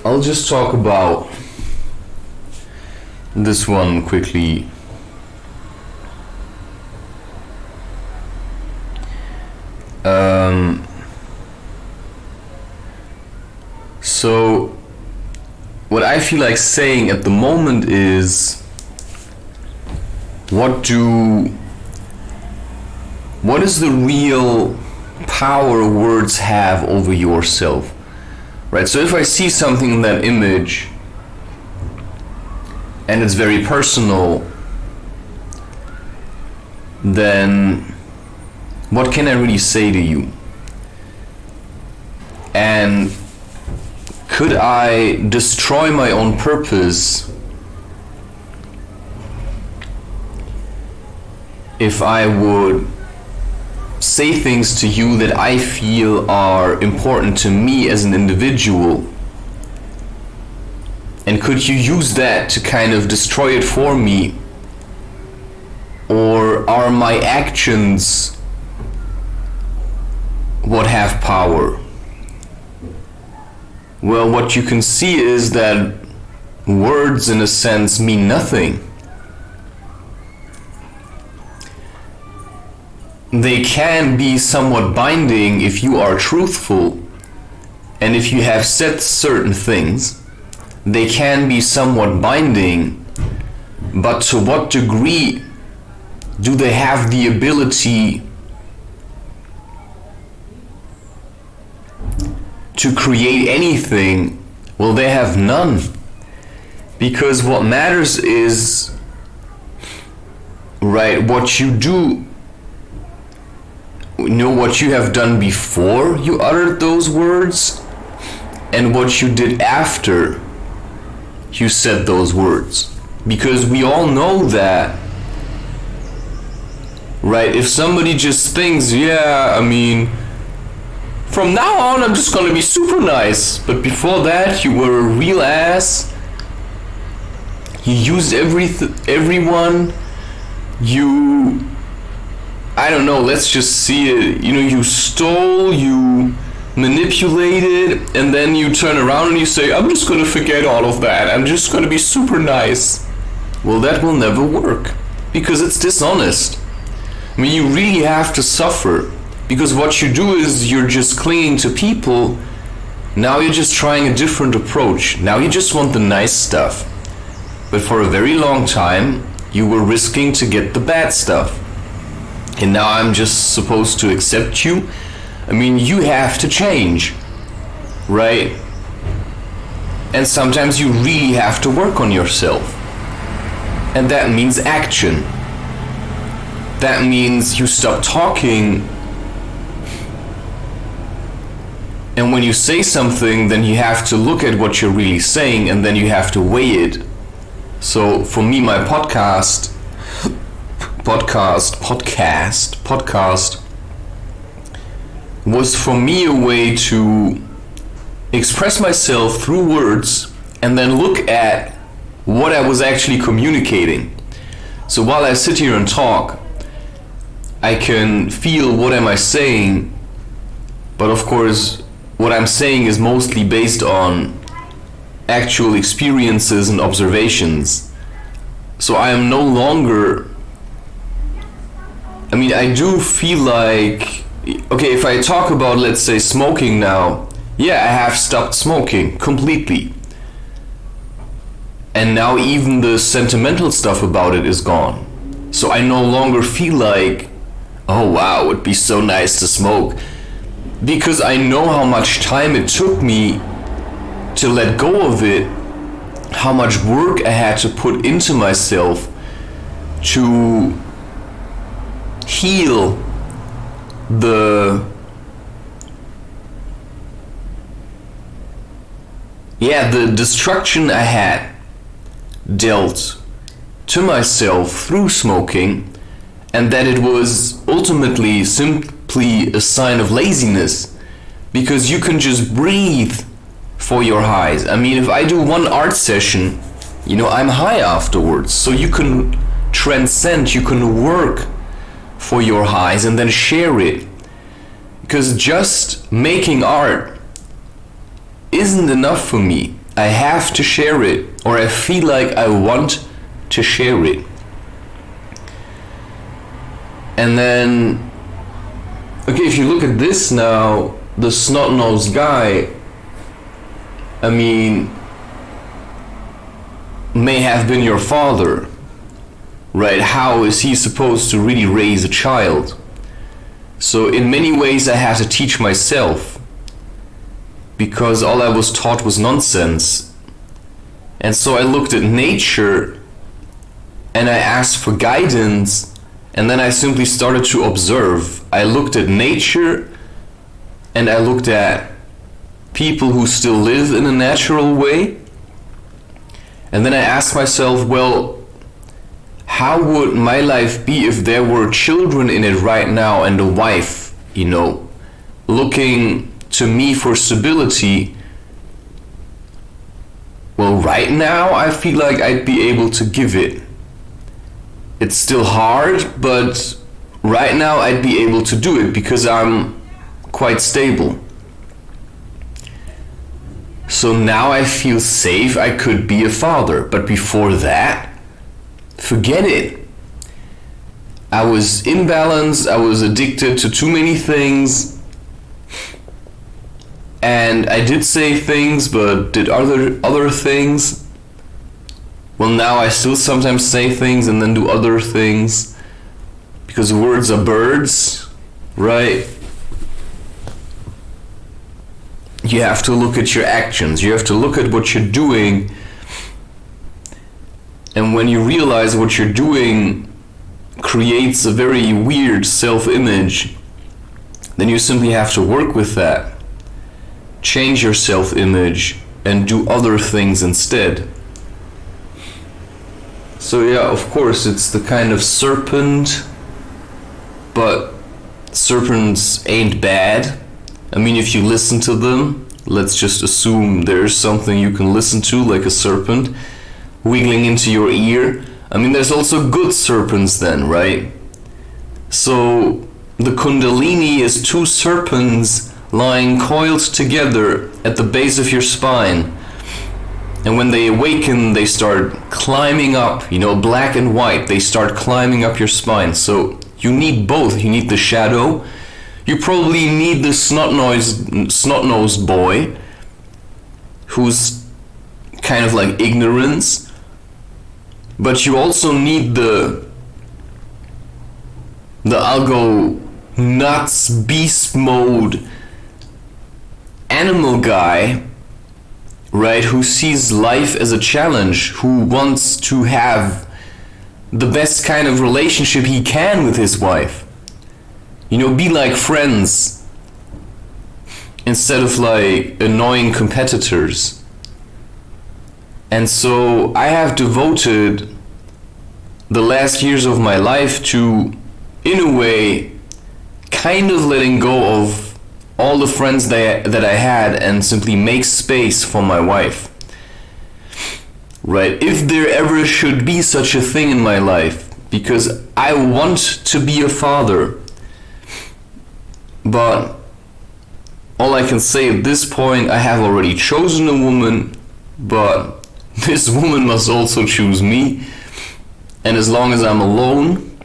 I'll just talk about this one quickly. So what I feel like saying at the moment is, what is the real power words have over yourself, right? So if I see something in that image and it's very personal, then what can I really say to you? And could I destroy my own purpose if I would say things to you that I feel are important to me as an individual? And could you use that to kind of destroy it for me? Or are my actions what have power? Well, what you can see is that words, in a sense, mean nothing. They can be somewhat binding if you are truthful, and if you have said certain things, they can be somewhat binding, but to what degree do they have the ability to create anything? Well, they have none. Because what matters is, right, what you do, what you have done before you uttered those words, and what you did after you said those words. Because we all know that, right, if somebody just thinks, from now on I'm just gonna be super nice, but before that you were a real ass, you used everyone, let's just see it, you stole, you manipulated, and then you turn around and you say, I'm just gonna forget all of that, I'm just gonna be super nice. Well, that will never work, because it's dishonest. You really have to suffer. Because what you do is you're just clinging to people. Now you're just trying a different approach. Now you just want the nice stuff. But for a very long time, you were risking to get the bad stuff. And now I'm just supposed to accept you? You have to change, right? And sometimes you really have to work on yourself. And that means action. That means you stop talking. And when you say something, then you have to look at what you're really saying, and then you have to weigh it. So for me, my podcast was for me a way to express myself through words and then look at what I was actually communicating. So while I sit here and talk, I can feel what am I saying, but of course what I'm saying is mostly based on actual experiences and observations. So I am no longer, I do feel like, okay, if I talk about, let's say, smoking now, I have stopped smoking completely. And now even the sentimental stuff about it is gone. So I no longer feel like, oh wow, it'd be so nice to smoke. Because I know how much time it took me to let go of it, how much work I had to put into myself to heal the destruction I had dealt to myself through smoking, and that it was ultimately simply a sign of laziness, because you can just breathe for your highs. If I do one art session, I'm high afterwards, so you can transcend, you can work for your highs and then share it. Because just making art isn't enough for me. I have to share it, or I feel like I want to share it. And then, okay, if you look at this now, the snot-nosed guy, I mean, may have been your father, right? How is he supposed to really raise a child? So in many ways I had to teach myself, because all I was taught was nonsense. And so I looked at nature and I asked for guidance, and then I simply started to observe. I looked at nature and I looked at people who still live in a natural way. And then I asked myself, well, how would my life be if there were children in it right now and a wife, you know, looking to me for stability? Well, right now I feel like I'd be able to give it. It's still hard, but right now I'd be able to do it because I'm quite stable. So now I feel safe, I could be a father. But before that, forget it. I was imbalanced, I was addicted to too many things. And I did say things, but did other things. Well, now I still sometimes say things and then do other things. Because words are birds, right? You have to look at your actions. You have to look at what you're doing. And when you realize what you're doing creates a very weird self-image, then you simply have to work with that. Change your self-image and do other things instead. So yeah, of course, it's the kind of serpent, but serpents ain't bad. I mean, if you listen to them, let's just assume there's something you can listen to, like a serpent wiggling into your ear. I mean, there's also good serpents then, right? So the Kundalini is two serpents lying coiled together at the base of your spine. And when they awaken, they start climbing up, you know, black and white. They start climbing up your spine. So you need both. You need the shadow. You probably need the snot-nosed boy who's kind of like ignorance, but you also need the I'll go nuts beast mode animal guy, right, who sees life as a challenge, who wants to have the best kind of relationship he can with his wife. You know, be like friends instead of like annoying competitors. And so I have devoted the last years of my life to, in a way, kind of letting go of all the friends that I had and simply make space for my wife. Right? If there ever should be such a thing in my life, because I want to be a father. But all I can say at this point, I have already chosen a woman, but this woman must also choose me. And as long as I'm alone,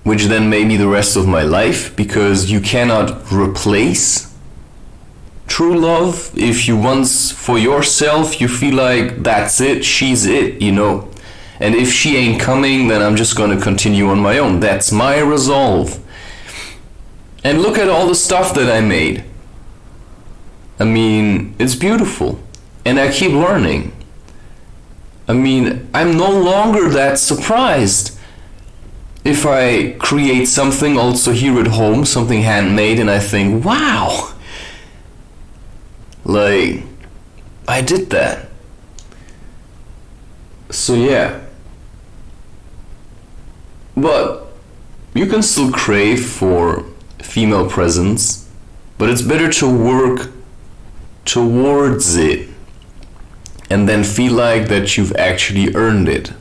which then may be the rest of my life, because you cannot replace true love. If you once for yourself, you feel like that's it, she's it, you know. And if she ain't coming, then I'm just gonna continue on my own. That's my resolve. And look at all the stuff that I made. I mean, it's beautiful. And I keep learning. I mean, I'm no longer that surprised if I create something also here at home, something handmade, and I think, wow, like, I did that. So yeah. But you can still crave for female presence, but it's better to work towards it and then feel like that you've actually earned it.